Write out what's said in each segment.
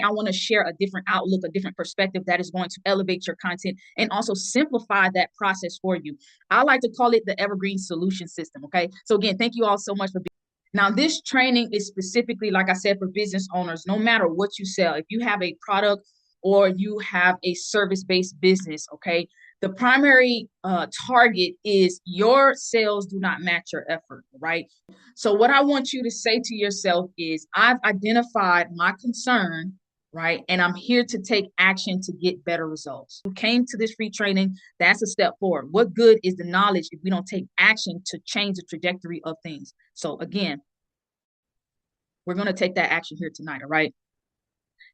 I want to share a different outlook, a different perspective that is going to elevate your content and also simplify that process for you. I like to call it the evergreen solution system. Okay. So again, thank you all so much for being. Now, this training is specifically, like I said, for business owners, no matter what you sell. If you have a product or you have a service-based business, okay, the primary target is your sales do not match your effort, right? So what I want you to say to yourself is, I've identified my concern, right? And I'm here to take action to get better results. You came to this free training, that's a step forward. What good is the knowledge if we don't take action to change the trajectory of things? So again, we're going to take that action here tonight, all right?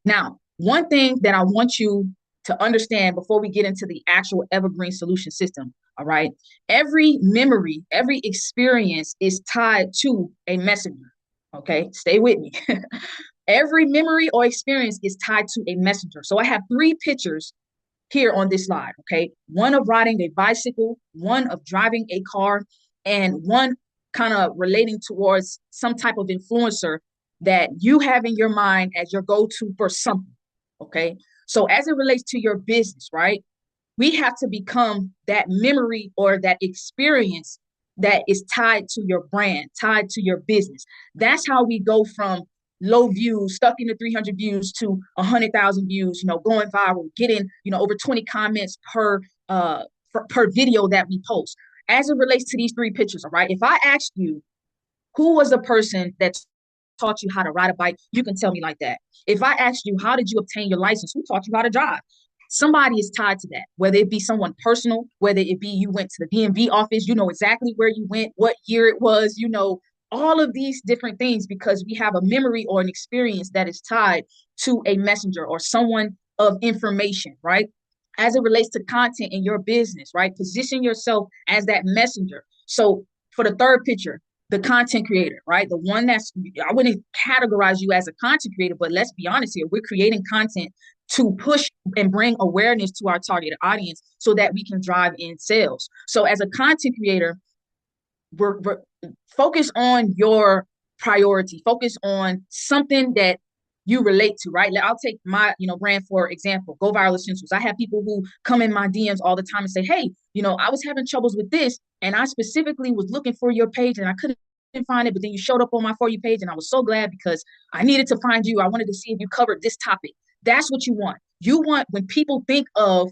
Now, one thing that I want you to understand before we get into the actual evergreen solution system, all right? Every memory, every experience is tied to a messenger, okay? Stay with me. Every memory or experience is tied to a messenger. So I have three pictures here on this slide, okay? One of riding a bicycle, one of driving a car, and one kind of relating towards some type of influencer that you have in your mind as your go-to for something, okay? So as it relates to your business, right? We have to become that memory or that experience that is tied to your brand, tied to your business. That's how we go from low views, stuck in the 300 views to 100,000 views, going viral, getting, over 20 comments per video that we post. As it relates to these three pictures, all right? If I asked you who was the person that taught you how to ride a bike, you can tell me like that. If I asked you, how did you obtain your license? Who taught you how to drive? Somebody is tied to that, whether it be someone personal, whether it be you went to the DMV office, you know exactly where you went, what year it was, all of these different things, because we have a memory or an experience that is tied to a messenger or someone of information, right? As it relates to content in your business, right? Position yourself as that messenger. So for the third picture, the content creator, right? The one I wouldn't categorize you as a content creator, but let's be honest here. We're creating content to push and bring awareness to our targeted audience so that we can drive in sales. So as a content creator, we're focus on your priority, focus on something that you relate to, right? I'll take my, brand for example, Go Viral Essentials. I have people who come in my DMs all the time and say, hey, I was having troubles with this, and I specifically was looking for your page and I couldn't find it, but then you showed up on my For You page, and I was so glad because I needed to find you. I wanted to see if you covered this topic. That's what you want. You want, when people think of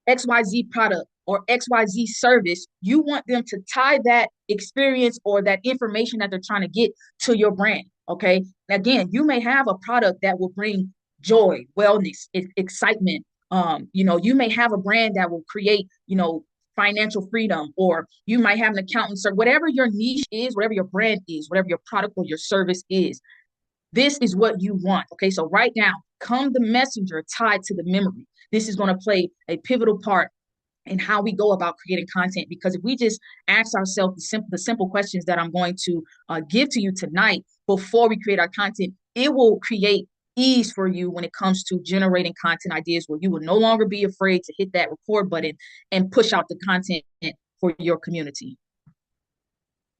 XYZ product or XYZ service, you want them to tie that experience or that information that they're trying to get to your brand. Okay. Again, you may have a product that will bring joy, wellness, excitement. You may have a brand that will create, financial freedom, or you might have an accountant, or whatever your niche is, whatever your brand is, whatever your product or your service is. This is what you want. Okay. So right now, come the messenger tied to the memory. This is going to play a pivotal part in how we go about creating content. Because if we just ask ourselves the simple questions that I'm going to give to you tonight before we create our content, it will create ease for you when it comes to generating content ideas, where you will no longer be afraid to hit that record button and push out the content for your community.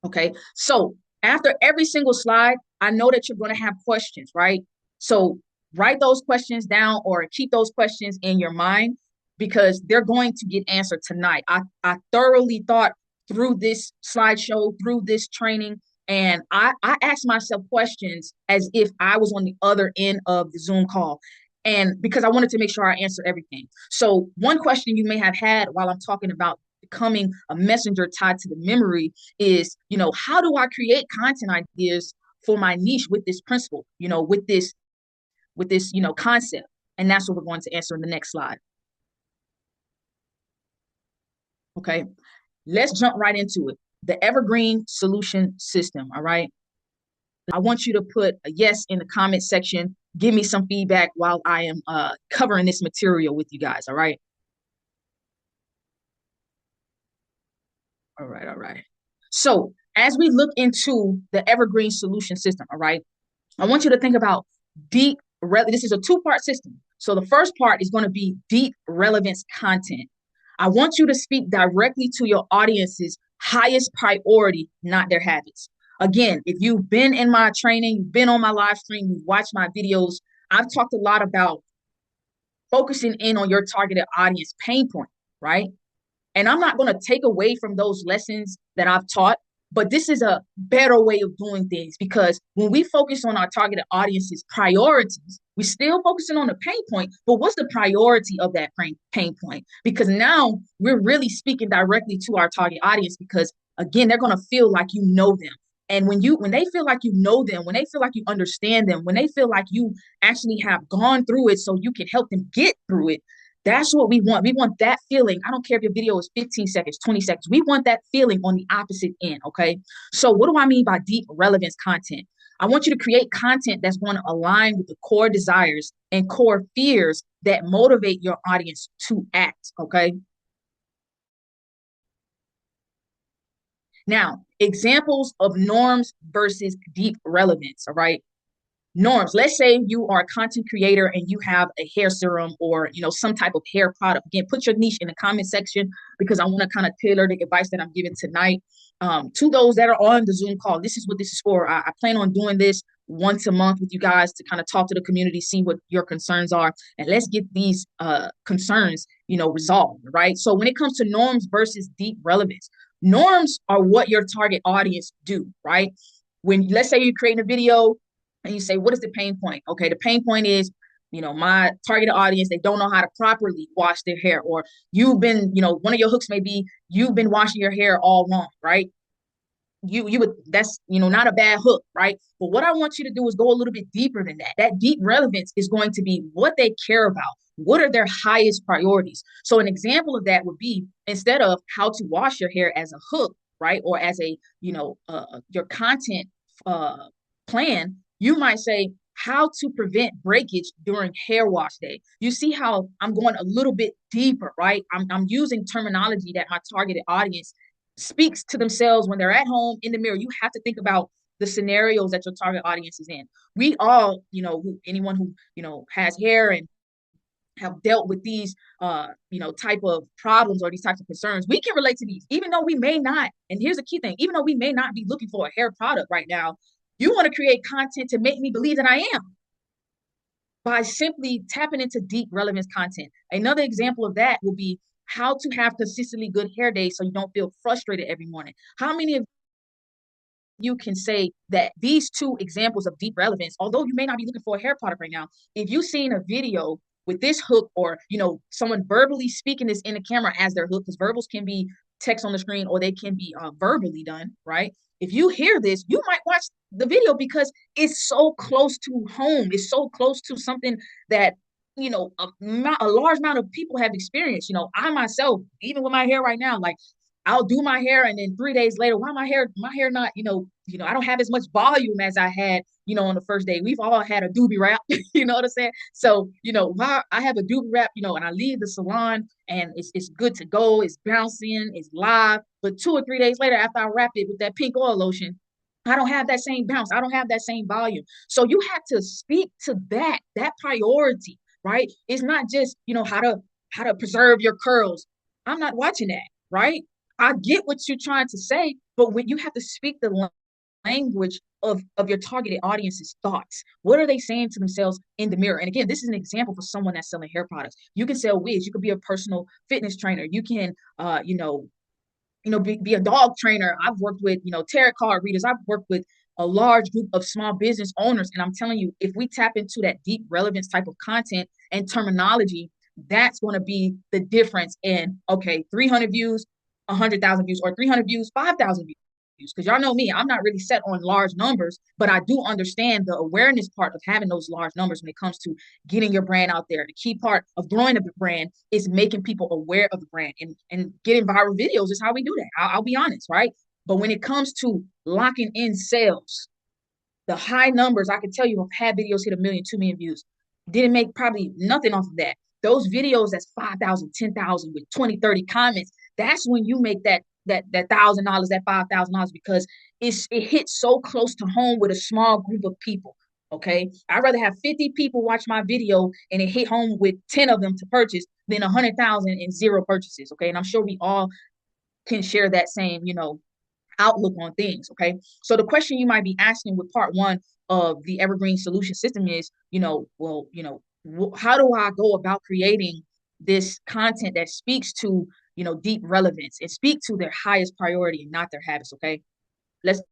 Okay. So after every single slide, I know that you're going to have questions, right? So write those questions down or keep those questions in your mind, because they're going to get answered tonight. I thoroughly thought through this slideshow, through this training, and I asked myself questions as if I was on the other end of the Zoom call. And because I wanted to make sure I answer everything. So one question you may have had while I'm talking about becoming a messenger tied to the memory is, how do I create content ideas for my niche with this principle, with this, concept? And that's what we're going to answer in the next slide. Okay, let's jump right into it. The evergreen solution system. All right. I want you to put a yes in the comment section. Give me some feedback while I am covering this material with you guys. All right. All right. All right. So as we look into the evergreen solution system, all right, I want you to think about deep. This is a two-part system. So the first part is going to be deep relevance content. I want you to speak directly to your audience's highest priority, not their habits. Again, if you've been in my training, you've been on my live stream, you've watched my videos, I've talked a lot about focusing in on your targeted audience pain point, right? And I'm not going to take away from those lessons that I've taught, but this is a better way of doing things, because when we focus on our targeted audience's priorities, we're still focusing on the pain point, but what's the priority of that pain point? Because now we're really speaking directly to our target audience, because again, they're going to feel like you know them. And when they feel like you know them, when they feel like you understand them, when they feel like you actually have gone through it so you can help them get through it, that's what we want. We want that feeling. I don't care if your video is 15 seconds, 20 seconds. We want that feeling on the opposite end, okay? So what do I mean by deep relevance content? I want you to create content that's going to align with the core desires and core fears that motivate your audience to act, okay? Now, examples of norms versus deep relevance, all right? Norms. Let's say you are a content creator and you have a hair serum or some type of hair product. Again, put your niche in the comment section, because I want to kind of tailor the advice that I'm giving tonight to those that are on the Zoom call. This is what this is for. I plan on doing this once a month with you guys to kind of talk to the community, see what your concerns are, and let's get these concerns resolved, right? So when it comes to norms versus deep relevance, norms are what your target audience do, right? When, let's say, you're creating a video and you say, what is the pain point? Okay, the pain point is, my targeted audience, they don't know how to properly wash their hair. Or you've been, one of your hooks may be you've been washing your hair all wrong, right? You would, that's not a bad hook, right? But what I want you to do is go a little bit deeper than that. That deep relevance is going to be what they care about. What are their highest priorities? So an example of that would be, instead of how to wash your hair as a hook, right? Or as a, your content plan, you might say how to prevent breakage during hair wash day. You see how I'm going a little bit deeper, right? I'm using terminology that my targeted audience speaks to themselves when they're at home in the mirror. You have to think about the scenarios that your target audience is in. We all, anyone who, has hair and have dealt with these, type of problems or these types of concerns, we can relate to these, even though we may not. And here's the key thing: even though we may not be looking for a hair product right now, you want to create content to make me believe that I am, by simply tapping into deep relevance content. Another example of that will be how to have consistently good hair days so you don't feel frustrated every morning. How many of you can say that these two examples of deep relevance, although you may not be looking for a hair product right now, if you've seen a video with this hook, or someone verbally speaking this in the camera as their hook, because verbals can be text on the screen or they can be verbally done, right? If you hear this, you might watch the video because it's so close to home. It's so close to something that a large amount of people have experienced. I myself, even with my hair right now, like, I'll do my hair and then 3 days later, why my hair not, I don't have as much volume as I had, on the first day. We've all had a doobie wrap, you know what I'm saying? So, while I have a doobie wrap, and I leave the salon and it's good to go, it's bouncing, it's live. But 2 or 3 days later, after I wrap it with that pink oil lotion, I don't have that same bounce. I don't have that same volume. So you have to speak to that priority, right? It's not just, how to preserve your curls. I'm not watching that, right? I get what you're trying to say, but when you have to speak the language of your targeted audience's thoughts, what are they saying to themselves in the mirror? And again, this is an example for someone that's selling hair products. You can sell wigs. You could be a personal fitness trainer. You can, be a dog trainer. I've worked with, tarot card readers. I've worked with a large group of small business owners. And I'm telling you, if we tap into that deep relevance type of content and terminology, that's going to be the difference in, okay, 300 views, 100,000 views, or 300 views, 5,000 views. Because y'all know me, I'm not really set on large numbers, but I do understand the awareness part of having those large numbers when it comes to getting your brand out there. The key part of growing a brand is making people aware of the brand, and getting viral videos is how we do that. I'll be honest, right? But when it comes to locking in sales, the high numbers, I can tell you, I've had videos hit 1 million, 2 million views. Didn't make probably nothing off of that. Those videos that's 5,000, 10,000 with 20, 30 comments, that's when you make that $1,000, that $5,000, because it hits so close to home with a small group of people. Okay, I'd rather have 50 people watch my video and it hit home with 10 of them to purchase than 100,000 and zero purchases. Okay, and I'm sure we all can share that same outlook on things. Okay, so the question you might be asking with part one, of the evergreen solution system is, how do I go about creating this content that speaks to, deep relevance and speak to their highest priority and not their habits. Okay. Let's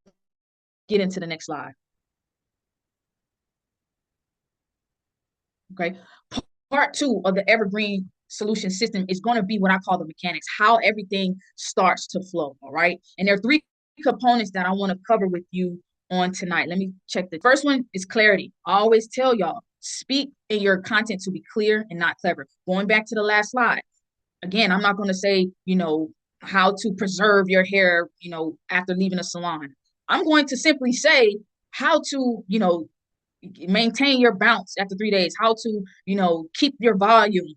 get into the next slide. Okay. Part two of the evergreen solution system is going to be what I call the mechanics, how everything starts to flow. All right. And there are three components that I want to cover with you on tonight. Let me check. The first one is clarity. I always tell y'all, speak in your content to be clear and not clever. Going back to the last slide. Again, I'm not going to say, how to preserve your hair, after leaving a salon. I'm going to simply say how to, maintain your bounce after 3 days, how to, keep your volume,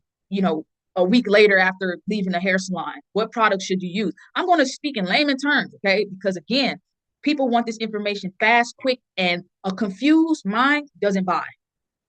a week later after leaving the hair salon. What products should you use? I'm going to speak in layman terms, okay? Because again, people want this information fast, quick, and a confused mind doesn't buy.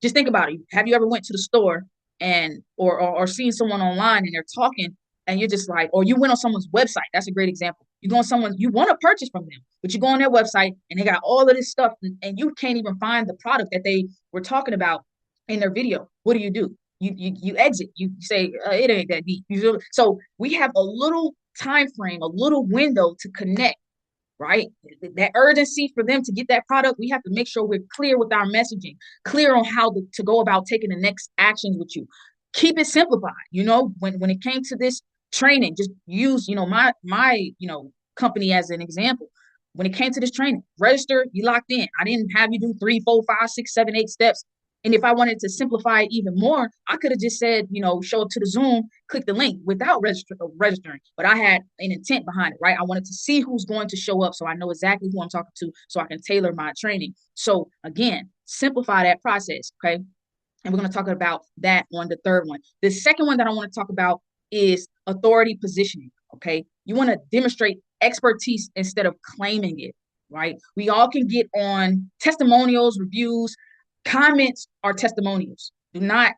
Just think about it. Have you ever went to the store and or seen someone online and they're talking and you're just like, or you went on someone's website? That's a great example. You go on someone, you want to purchase from them, but you go on their website and they got all of this stuff and you can't even find the product that they were talking about in their video. What do? You exit. You say it ain't that deep. So we have a little time frame, a little window to connect, right? That urgency for them to get that product, we have to make sure we're clear with our messaging, clear on how to go about taking the next actions with you. Keep it simplified. When it came to this training, just use, my company as an example. When it came to this training, register, you locked in. I didn't have you do 3, 4, 5, 6, 7, 8 steps. And if I wanted to simplify it even more, I could have just said, show up to the Zoom, click the link without registering. But I had an intent behind it, right? I wanted to see who's going to show up so I know exactly who I'm talking to so I can tailor my training. So again, simplify that process, okay? And we're going to talk about that on the third one. The second one that I want to talk about is authority positioning, okay? You want to demonstrate expertise instead of claiming it, right? We all can get on testimonials, reviews, comments are testimonials. Do not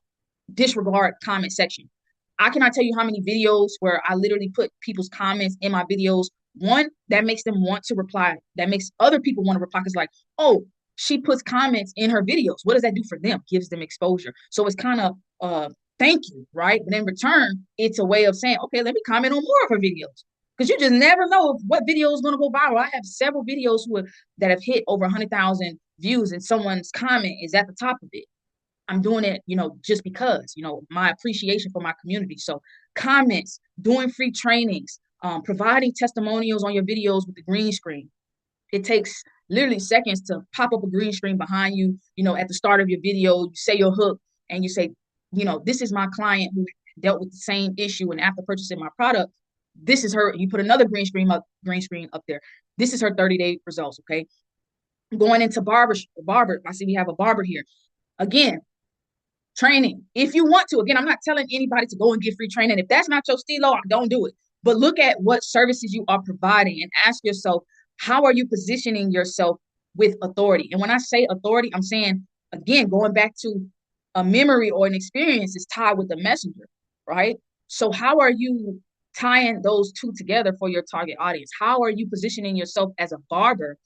disregard comment section. I cannot tell you how many videos where I literally put people's comments in my videos. One, that makes them want to reply. That makes other people want to reply because like, oh, she puts comments in her videos. What does that do for them? Gives them exposure. So it's kind of thank you, right? But in return, it's a way of saying, okay, let me comment on more of her videos. Because you just never know what video is going to go viral. I have several videos that have hit over 100,000 views and someone's comment is at the top of it. I'm doing it, just because, my appreciation for my community. So comments, doing free trainings, providing testimonials on your videos with the green screen. It takes literally seconds to pop up a green screen behind you, at the start of your video, you say your hook and you say, this is my client who dealt with the same issue. And after purchasing my product, this is her. You put another green screen up there. This is her 30-day results. Okay. Going into barber. I see we have a barber here. Again, training. If you want to, again, I'm not telling anybody to go and get free training. If that's not your stilo, don't do it. But look at what services you are providing and ask yourself, how are you positioning yourself with authority? And when I say authority, I'm saying, again, going back to a memory or an experience is tied with the messenger, right? So how are you tying those two together for your target audience? How are you positioning yourself as a barber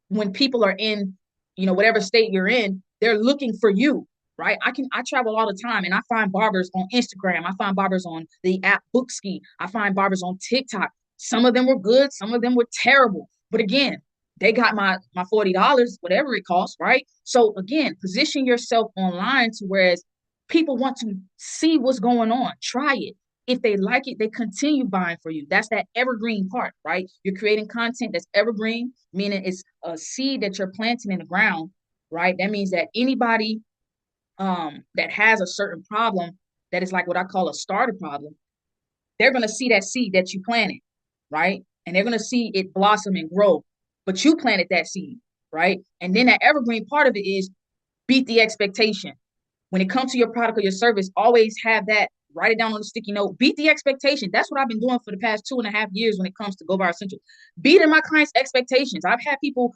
when people are in, whatever state you're in, they're looking for you, right? I travel all the time and I find barbers on Instagram. I find barbers on the app Bookski. I find barbers on TikTok. Some of them were good. Some of them were terrible. But again, they got my $40, whatever it costs, right? So again, position yourself online to whereas people want to see what's going on. Try it. If they like it, they continue buying for you. That's that evergreen part, right? You're creating content that's evergreen, meaning it's a seed that you're planting in the ground, right? That means that anybody that has a certain problem that is like what I call a starter problem, they're going to see that seed that you planted, right? And they're going to see it blossom and grow, but you planted that seed, right? And then that evergreen part of it is beat the expectation. When it comes to your product or your service, always have that, write it down on a sticky note, beat the expectation. That's what I've been doing for the past 2.5 years when it comes to Go Viral Essentials. Beating my clients' expectations. I've had people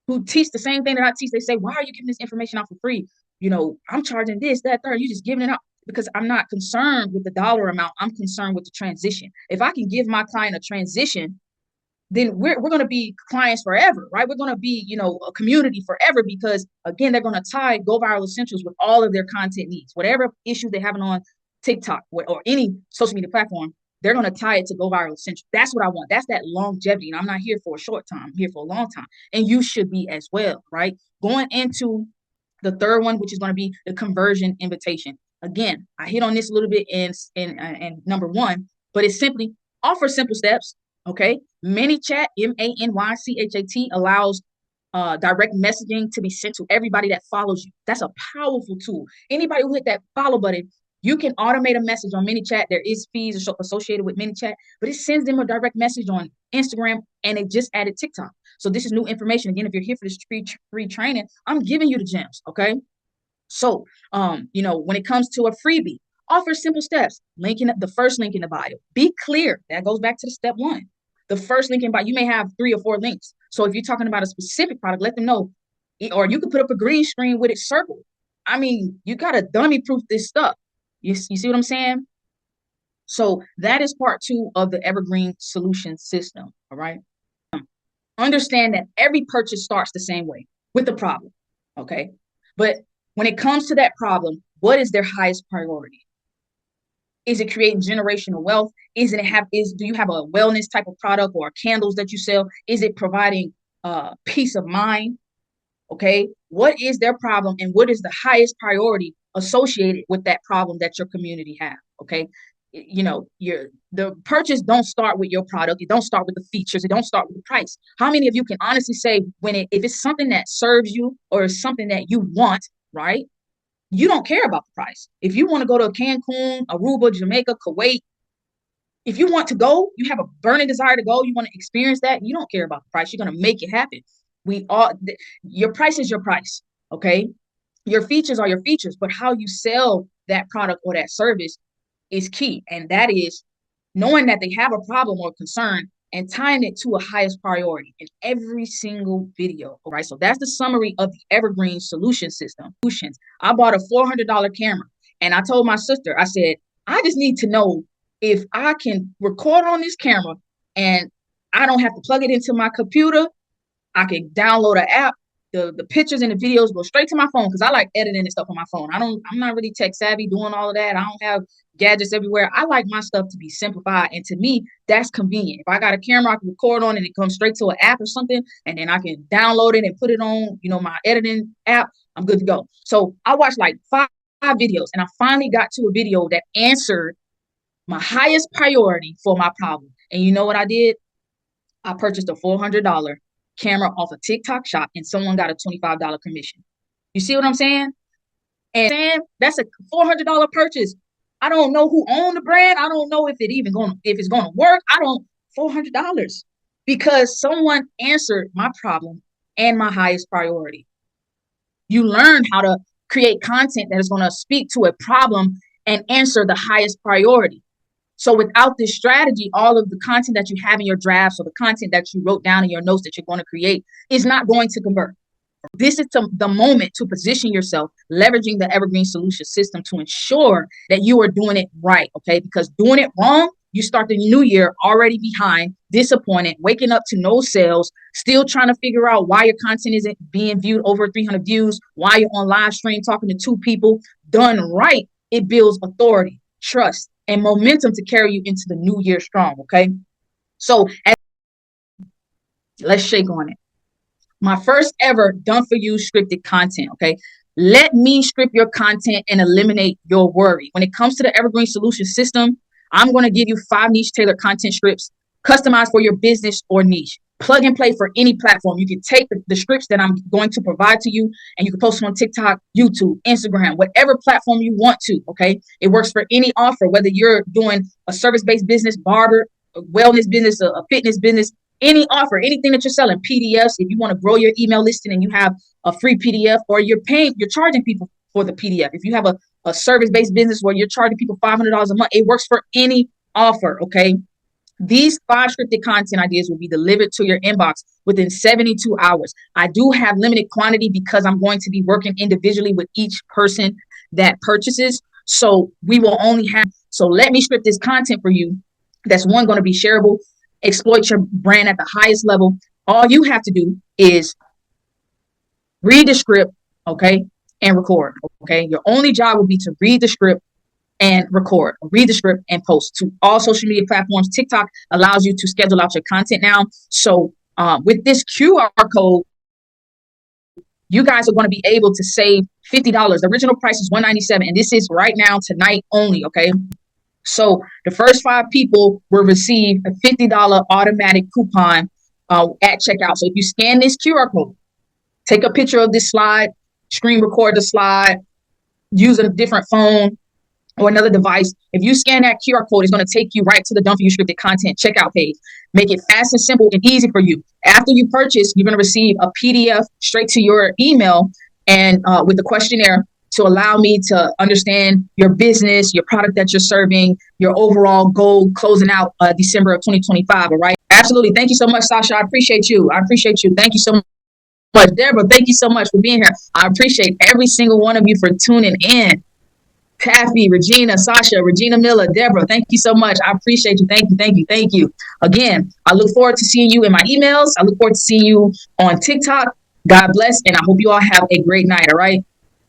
who teach the same thing that I teach. They say, why are you giving this information out for free? I'm charging this, that, third. You just giving it out because I'm not concerned with the dollar amount. I'm concerned with the transition. If I can give my client a transition then we're going to be clients forever, right? We're going to be, a community forever because, again, they're going to tie Go Viral Essentials with all of their content needs. Whatever issues they have on TikTok or any social media platform, they're going to tie it to Go Viral Essentials. That's what I want. That's that longevity. And I'm not here for a short time. I'm here for a long time. And you should be as well, right? Going into the third one, which is going to be the conversion invitation. Again, I hit on this a little bit in number one, but it's simply offer simple steps. Okay. ManyChat, ManyChat, allows direct messaging to be sent to everybody that follows you. That's a powerful tool. Anybody who hit that follow button, you can automate a message on ManyChat. There is fees associated with ManyChat, but it sends them a direct message on Instagram, and it just added TikTok. So this is new information. Again, if you're here for this free training, I'm giving you the gems, okay? So, when it comes to a freebie, offer simple steps. Linking the first link in the bio. Be clear. That goes back to the step one. The first link in bio, you may have 3 or 4 links. So if you're talking about a specific product, let them know. Or you could put up a green screen with it circled. I mean, you got to dummy proof this stuff. You see what I'm saying? So that is part 2 of the Evergreen Solution System, all right? Understand that every purchase starts the same way, with a problem, okay? But when it comes to that problem, what is their highest priority? Is it creating generational wealth? Do you have a wellness type of product or candles that you sell? Is it providing peace of mind? Okay, what is their problem and what is the highest priority associated with that problem that your community have? Okay, the purchase don't start with your product. It don't start with the features. It don't start with the price. How many of you can honestly say if it's something that serves you or something that you want, right? You don't care about the price. If you want to go to Cancun, Aruba, Jamaica, Kuwait, if you want to go, you have a burning desire to go, you want to experience that, you don't care about the price. You're going to make it happen. Your price is your price, okay? Your features are your features, but how you sell that product or that service is key. And that is knowing that they have a problem or concern and tying it to a highest priority in every single video, all right? So that's the summary of the Evergreen Solution System. I bought a $400 camera and I told my sister, I said, I just need to know if I can record on this camera and I don't have to plug it into my computer. I can download an app. The pictures and the videos go straight to my phone because I like editing and stuff on my phone. I'm not really tech savvy doing all of that. I don't have gadgets everywhere. I like my stuff to be simplified. And to me, that's convenient. If I got a camera I can record on and it comes straight to an app or something, and then I can download it and put it on, my editing app, I'm good to go. So I watched like five videos and I finally got to a video that answered my highest priority for my problem. And you know what I did? I purchased a $400 camera off a TikTok shop and someone got a $25 commission. You see what I'm saying? And that's a $400 purchase. I don't know who owned the brand. I don't know if it's going to work. $400 because someone answered my problem and my highest priority. You learn how to create content that is going to speak to a problem and answer the highest priority. So without this strategy, all of the content that you have in your drafts or the content that you wrote down in your notes that you're going to create is not going to convert. This is the moment to position yourself, leveraging the Evergreen Solution System to ensure that you are doing it right, okay? Because doing it wrong, you start the new year already behind, disappointed, waking up to no sales, still trying to figure out why your content isn't being viewed over 300 views, why you're on live stream talking to 2 people. Done right, it builds authority, trust, and momentum to carry you into the new year strong, okay? So let's shake on it. My first ever done for you scripted content, okay? Let me script your content and eliminate your worry. When it comes to the Evergreen Solution System, I'm going to give you 5 niche tailored content scripts customized for your business or niche. Plug and play for any platform. You can take the scripts that I'm going to provide to you and you can post them on TikTok, YouTube, Instagram, whatever platform you want to, okay? It works for any offer, whether you're doing a service-based business, barber, a wellness business, a fitness business, any offer, anything that you're selling, PDFs, if you want to grow your email listing and you have a free PDF or you're charging people for the PDF. If you have a service-based business where you're charging people $500 a month, it works for any offer, okay? These 5 scripted content ideas will be delivered to your inbox within 72 hours. I do have limited quantity because I'm going to be working individually with each person that purchases. So we will only have, so let me script this content for you. That's one, going to be shareable exploit your brand at the highest level, all you have to do is read the script, okay, and record, okay? Your only job will be to read the script and record, read the script and post to all social media platforms. TikTok allows you to schedule out your content now. So with this QR code, you guys are going to be able to save $50. The original price is $197, and this is right now, tonight only, okay? So the first 5 people will receive a $50 automatic coupon at checkout. So if you scan this QR code, take a picture of this slide, screen record the slide, use a different phone or another device. If you scan that QR code, it's going to take you right to the Done For You Scripted Content checkout page. Make it fast and simple and easy for you. After you purchase, you're going to receive a PDF straight to your email and with the questionnaire to allow me to understand your business, your product that you're serving, your overall goal closing out December of 2025. All right. Absolutely. Thank you so much, Sasha. I appreciate you. Thank you so much. Deborah, thank you so much for being here. I appreciate every single one of you for tuning in. Taffy, Regina, Sasha, Regina Miller, Deborah, thank you so much. I appreciate you. Thank you. Again, I look forward to seeing you in my emails. I look forward to seeing you on TikTok. God bless, and I hope you all have a great night, all right?